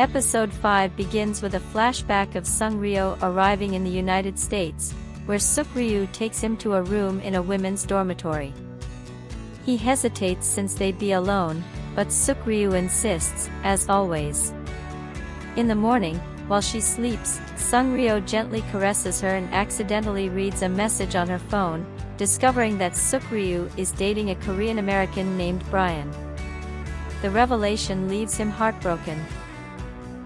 Episode 5 begins with a flashback of Sung-ryo arriving in the United States, where Suk-ryu takes him to a room in a women's dormitory. He hesitates since they'd be alone, but Suk-ryu insists, as always. In the morning, while she sleeps, Sung-ryo gently caresses her and accidentally reads a message on her phone, discovering that Suk-ryu is dating a Korean American named Brian. The revelation leaves him heartbroken.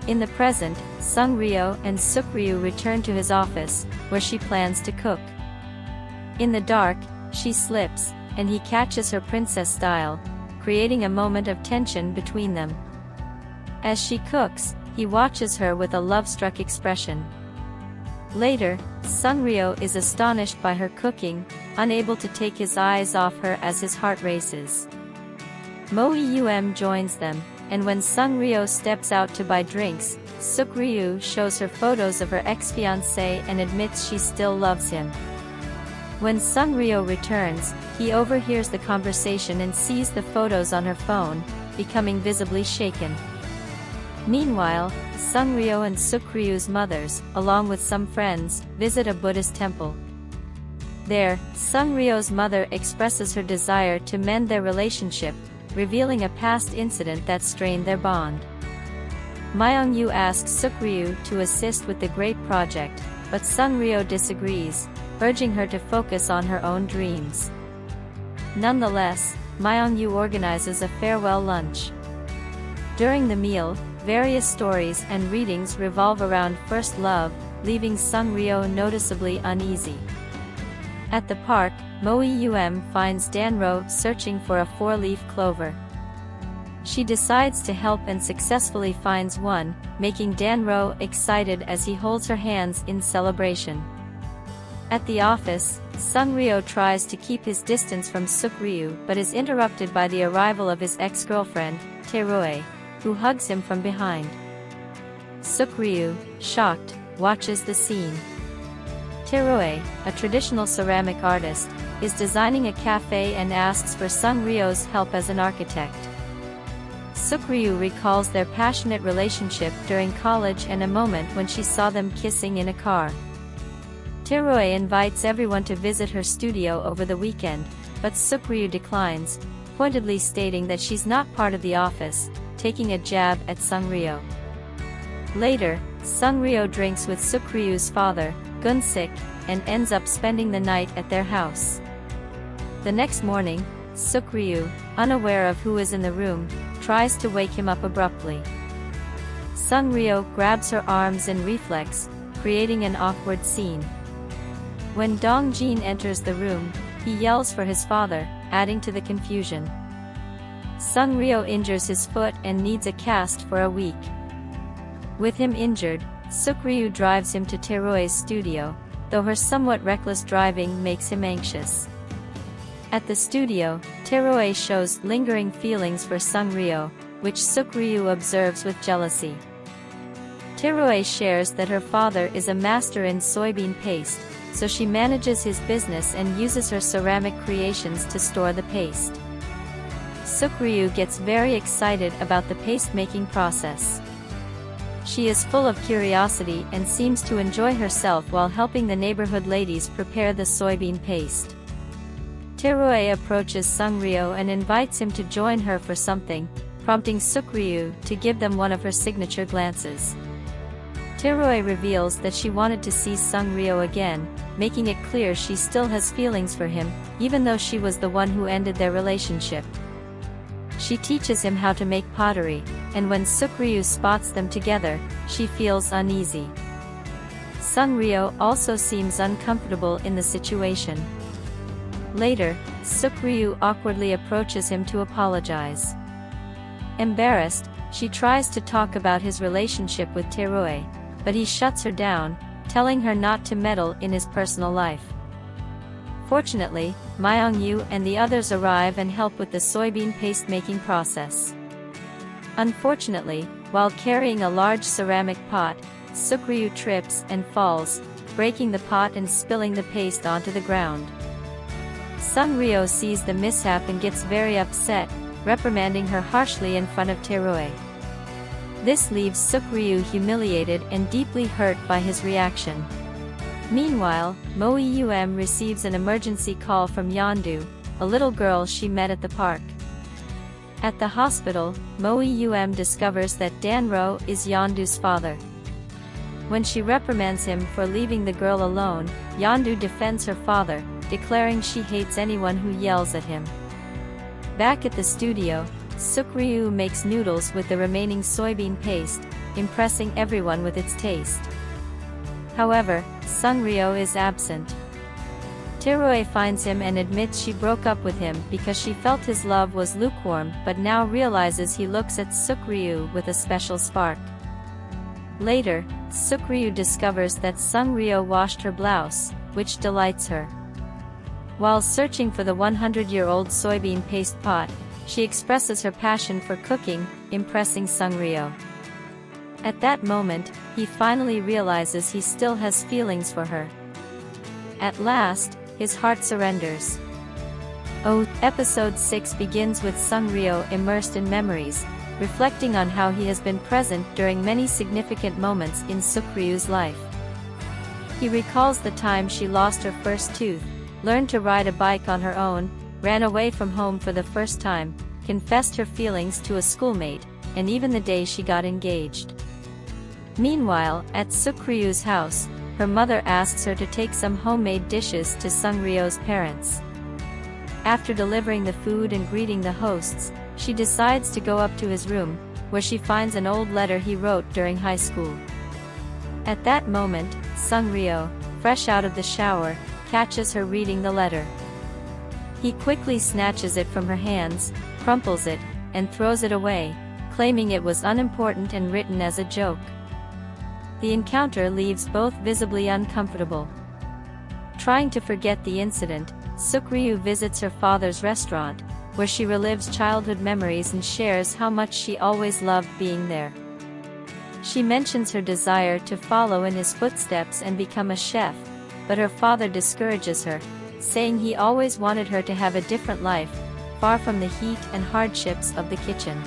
In the present, Sung-ryo and Suk-ryu return to his office, where she plans to cook. In the dark, she slips, and he catches her princess style, creating a moment of tension between them. As she cooks, he watches her with a love-struck expression. Later, Sung-ryo is astonished by her cooking, unable to take his eyes off her as his heart races. Mo-eum joins them, and when Sung-ryo steps out to buy drinks, Suk-ryu shows her photos of her ex-fiancé and admits she still loves him. When Sung-ryo returns, he overhears the conversation and sees the photos on her phone, becoming visibly shaken. Meanwhile, Sung-ryo and Suk-ryu's mothers, along with some friends, visit a Buddhist temple. There, Sung-ryo's mother expresses her desire to mend their relationship, revealing a past incident that strained their bond. Myung-yu asks Suk-ryu to assist with the great project, but Sung-ryo disagrees, urging her to focus on her own dreams. Nonetheless, Myung-yu organizes a farewell lunch. During the meal, various stories and readings revolve around first love, leaving Sung-ryo noticeably uneasy. At the park, Mo-eum finds Dan-ro searching for a four-leaf clover. She decides to help and successfully finds one, making Dan-ro excited as he holds her hands in celebration. At the office, Sung-ryo tries to keep his distance from Suk-ryu but is interrupted by the arrival of his ex-girlfriend, Tae-roe, who hugs him from behind. Suk-ryu, shocked, watches the scene. Tae-roe, a traditional ceramic artist, is designing a cafe and asks for Sung-ryo's help as an architect. Suk-ryu recalls their passionate relationship during college and a moment when she saw them kissing in a car. Tae-roe invites everyone to visit her studio over the weekend, but Suk-ryu declines, pointedly stating that she's not part of the office, taking a jab at Sung-ryo. Later, Sung-ryo drinks with Suk-ryu's father, Gun-sik, and ends up spending the night at their house. The next morning, Suk-ryu, unaware of who is in the room, tries to wake him up abruptly. Sung-ryo grabs her arms in reflex, creating an awkward scene. When Dong-jin enters the room, he yells for his father, adding to the confusion. Sung-ryo injures his foot and needs a cast for a week. With him injured, Suk-ryu drives him to Tae-roe's studio, though her somewhat reckless driving makes him anxious. At the studio, Tae-roe shows lingering feelings for Sung-ryo, which Suk-ryu observes with jealousy. Tae-roe shares that her father is a master in soybean paste, so she manages his business and uses her ceramic creations to store the paste. Suk-ryu gets very excited about the paste-making process. She is full of curiosity and seems to enjoy herself while helping the neighborhood ladies prepare the soybean paste. Tae-roe approaches Sung-ryo and invites him to join her for something, prompting Suk-ryu to give them one of her signature glances. Tae-roe reveals that she wanted to see Sung-ryo again, making it clear she still has feelings for him, even though she was the one who ended their relationship. She teaches him how to make pottery, and when Suk-ryu spots them together, she feels uneasy. Sung-ryo also seems uncomfortable in the situation. Later, Suk-ryu awkwardly approaches him to apologize. Embarrassed, she tries to talk about his relationship with Tae-roe, but he shuts her down, telling her not to meddle in his personal life. Fortunately, Myung-yu and the others arrive and help with the soybean paste making process. Unfortunately, while carrying a large ceramic pot, Suk-ryu trips and falls, breaking the pot and spilling the paste onto the ground. Sung-ryo sees the mishap and gets very upset, reprimanding her harshly in front of Tae-roe. This leaves Suk-ryu humiliated and deeply hurt by his reaction. Meanwhile, Mo-eum receives an emergency call from Yeondu, a little girl she met at the park. At the hospital, Mo-eum discovers that Dan-ro is Yeondu's father. When she reprimands him for leaving the girl alone, Yeondu defends her father, declaring she hates anyone who yells at him. Back at the studio, Suk-ryu makes noodles with the remaining soybean paste, impressing everyone with its taste. However, Sung-ryo is absent. Tae-roe finds him and admits she broke up with him because she felt his love was lukewarm, but now realizes he looks at Suk-ryu with a special spark. Later, Suk-ryu discovers that Sung-ryo washed her blouse, which delights her. While searching for the 100-year-old soybean paste pot, she expresses her passion for cooking, impressing Sung-ryo. At that moment, he finally realizes he still has feelings for her. At last, his heart surrenders. Episode 6 begins with Sung-ryo immersed in memories, reflecting on how he has been present during many significant moments in Suk-ryu's life. He recalls the time she lost her first tooth, learned to ride a bike on her own, ran away from home for the first time, confessed her feelings to a schoolmate, and even the day she got engaged. Meanwhile, at Suk-ryu's house, her mother asks her to take some homemade dishes to Sung-ryo's parents. After delivering the food and greeting the hosts, she decides to go up to his room, where she finds an old letter he wrote during high school. At that moment, Sung-ryo, fresh out of the shower, catches her reading the letter. He quickly snatches it from her hands, crumples it, and throws it away, claiming it was unimportant and written as a joke. The encounter leaves both visibly uncomfortable. Trying to forget the incident, Suk-ryu visits her father's restaurant, where she relives childhood memories and shares how much she always loved being there. She mentions her desire to follow in his footsteps and become a chef, but her father discourages her, saying he always wanted her to have a different life, far from the heat and hardships of the kitchen.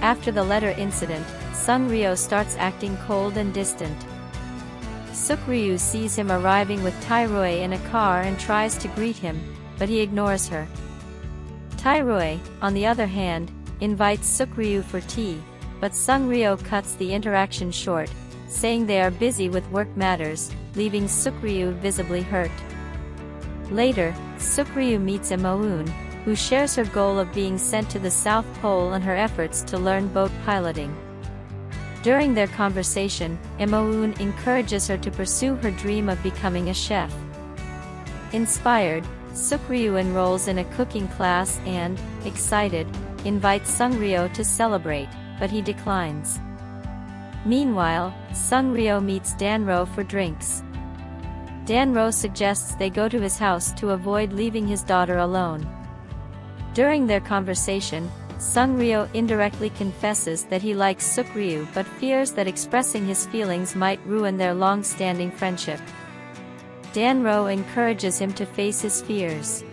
After the letter incident, Sung-ryo starts acting cold and distant. Suk-ryu sees him arriving with Tae-roe in a car and tries to greet him, but he ignores her. Tae-roe, on the other hand, invites Suk-ryu for tea, but Sung-ryo cuts the interaction short, saying they are busy with work matters, leaving Suk-ryu visibly hurt. Later, Suk-ryu meets Mo-eun, who shares her goal of being sent to the South Pole and her efforts to learn boat piloting. During their conversation, Mo-eun encourages her to pursue her dream of becoming a chef. Inspired, Suk-ryu enrolls in a cooking class and, excited, invites Sung-ryo to celebrate, but he declines. Meanwhile, Sung-ryo meets Dan-ro for drinks. Dan-ro suggests they go to his house to avoid leaving his daughter alone. During their conversation, Sung-ryo indirectly confesses that he likes Suk-ryu but fears that expressing his feelings might ruin their long-standing friendship. Dan-ro encourages him to face his fears.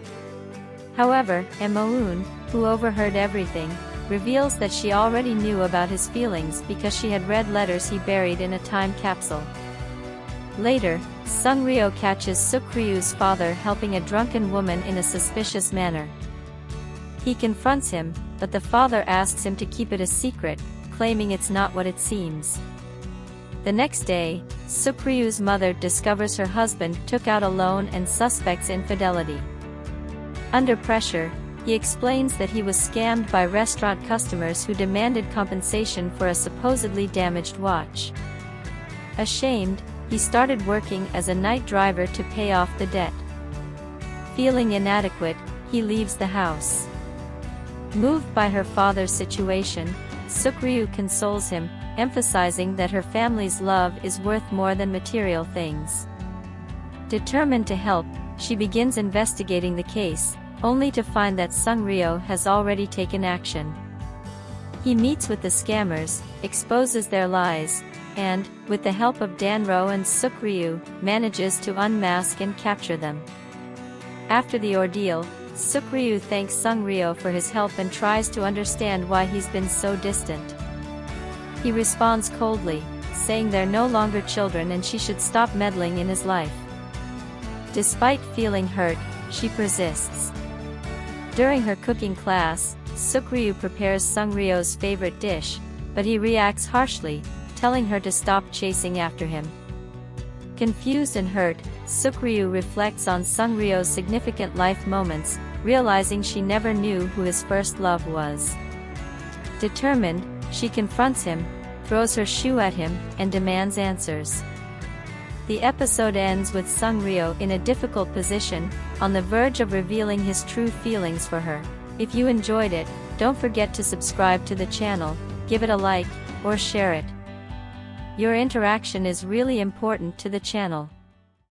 However, Mo-eun, who overheard everything, reveals that she already knew about his feelings because she had read letters he buried in a time capsule. Later, Sung-ryo catches Suk-ryu's father helping a drunken woman in a suspicious manner. He confronts him, but the father asks him to keep it a secret, claiming it's not what it seems. The next day, Suk-ryu's mother discovers her husband took out a loan and suspects infidelity. Under pressure, he explains that he was scammed by restaurant customers who demanded compensation for a supposedly damaged watch. Ashamed, he started working as a night driver to pay off the debt. Feeling inadequate, he leaves the house. Moved by her father's situation, Suk-ryu consoles him, emphasizing that her family's love is worth more than material things. Determined to help, she begins investigating the case, only to find that Sung-ryo has already taken action. He meets with the scammers, exposes their lies, and, with the help of Dan-ro and Suk-ryu, manages to unmask and capture them. After the ordeal, Suk-ryu thanks Sung-ryo for his help and tries to understand why he's been so distant. He responds coldly, saying they're no longer children and she should stop meddling in his life. Despite feeling hurt, she persists. During her cooking class, Sukryu prepares Sungryo's favorite dish, but he reacts harshly, telling her to stop chasing after him. Confused and hurt, Sukryu reflects on Sungryo's significant life moments, realizing she never knew who his first love was. Determined, she confronts him, throws her shoe at him, and demands answers. The episode ends with Sungryo in a difficult position, on the verge of revealing his true feelings for her. If you enjoyed it, don't forget to subscribe to the channel, give it a like, or share it. Your interaction is really important to the channel.